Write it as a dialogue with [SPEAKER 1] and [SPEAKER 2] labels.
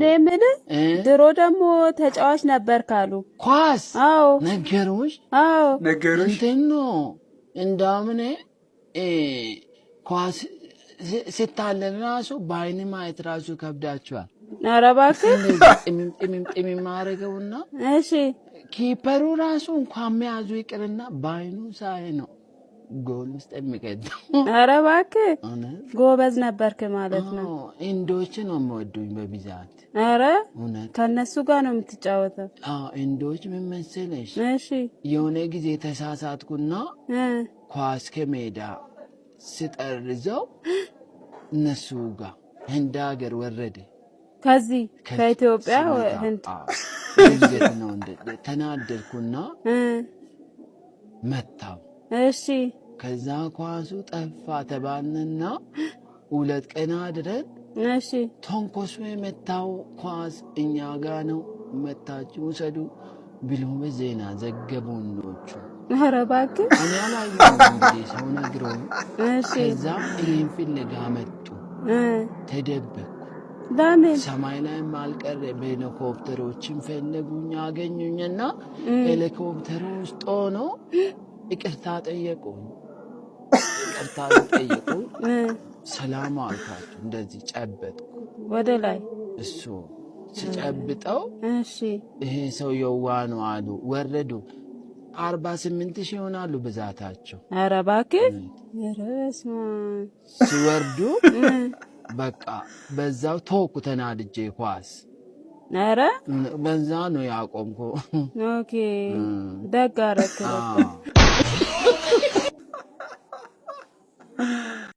[SPEAKER 1] ለምን ድሮ ደግሞ ተጫዋች ነበር ካሉ
[SPEAKER 2] ኳስ
[SPEAKER 1] አዎ
[SPEAKER 2] ነገሩሽ እንተኖ እንዳምኔ ኳስ ስታለን ራሱ በአይን ማየት ራሱ ከብዳችኋል።
[SPEAKER 1] ኧረ እባክህ
[SPEAKER 2] የሚማረገውና
[SPEAKER 1] እሺ
[SPEAKER 2] ኪፐሩ ራሱ እንኳን መያዙ ይቅርና በአይኑ ሳይ ነው ጎል ውስጥ የሚቀደው።
[SPEAKER 1] ኧረ እባክህ ጎበዝ ነበርክ ማለት ነው።
[SPEAKER 2] እንዶች ነው የምወዱኝ በብዛት።
[SPEAKER 1] ኧረ ከነሱ ጋር ነው የምትጫወተው?
[SPEAKER 2] አዎ እንዶች ምን መሰለሽ፣
[SPEAKER 1] እሺ
[SPEAKER 2] የሆነ ጊዜ ተሳሳትኩና ኳስ ከሜዳ ስጠርዘው እነሱ ጋር ህንድ ሀገር ወረደ።
[SPEAKER 1] ከዚህ ከኢትዮጵያ ህንድ
[SPEAKER 2] ልጅት ነው እንደ ተናደድኩና መታው።
[SPEAKER 1] እሺ
[SPEAKER 2] ከዛ ኳሱ ጠፋ ተባልንና 2 ቀን አድረን
[SPEAKER 1] እሺ
[SPEAKER 2] ተንኮሱ የመታው ኳስ እኛ ጋር ነው መታችሁ ውሰዱ ብሎ በዜና ዘገቡኖቹ።
[SPEAKER 1] ኧረ እባክህ
[SPEAKER 2] እኔ አላየሁም እንግዲህ ሰው ነግሮኝ።
[SPEAKER 1] እሺ
[SPEAKER 2] ከዛ ይሄን ፍለጋ መጡ። ተደበኩ።
[SPEAKER 1] ለምን
[SPEAKER 2] ሰማይ ላይ ማልቀረ በሄሊኮፕተሮችን ፈለጉኝ አገኙኝና ሄሊኮፕተሩ ውስጥ ሆኖ ይቅርታ ጠየቁኝ። ሰላም አልኳቸው። እንደዚህ ጨበጥኩ
[SPEAKER 1] ወደ ላይ
[SPEAKER 2] እሱ ሲጨብጠው
[SPEAKER 1] እሺ
[SPEAKER 2] ይሄ ሰው የዋ ነው አሉ። ወረዱ። 48,000 ይሆናሉ ብዛታቸው።
[SPEAKER 1] ኧረ እባክህ
[SPEAKER 2] ሲወርዱ በቃ በዛው ተወኩ ተናድጄ ኳስ።
[SPEAKER 1] ኧረ
[SPEAKER 2] በዛ ነው ያቆምኩ።
[SPEAKER 1] ኦኬ ደግ አደረክ።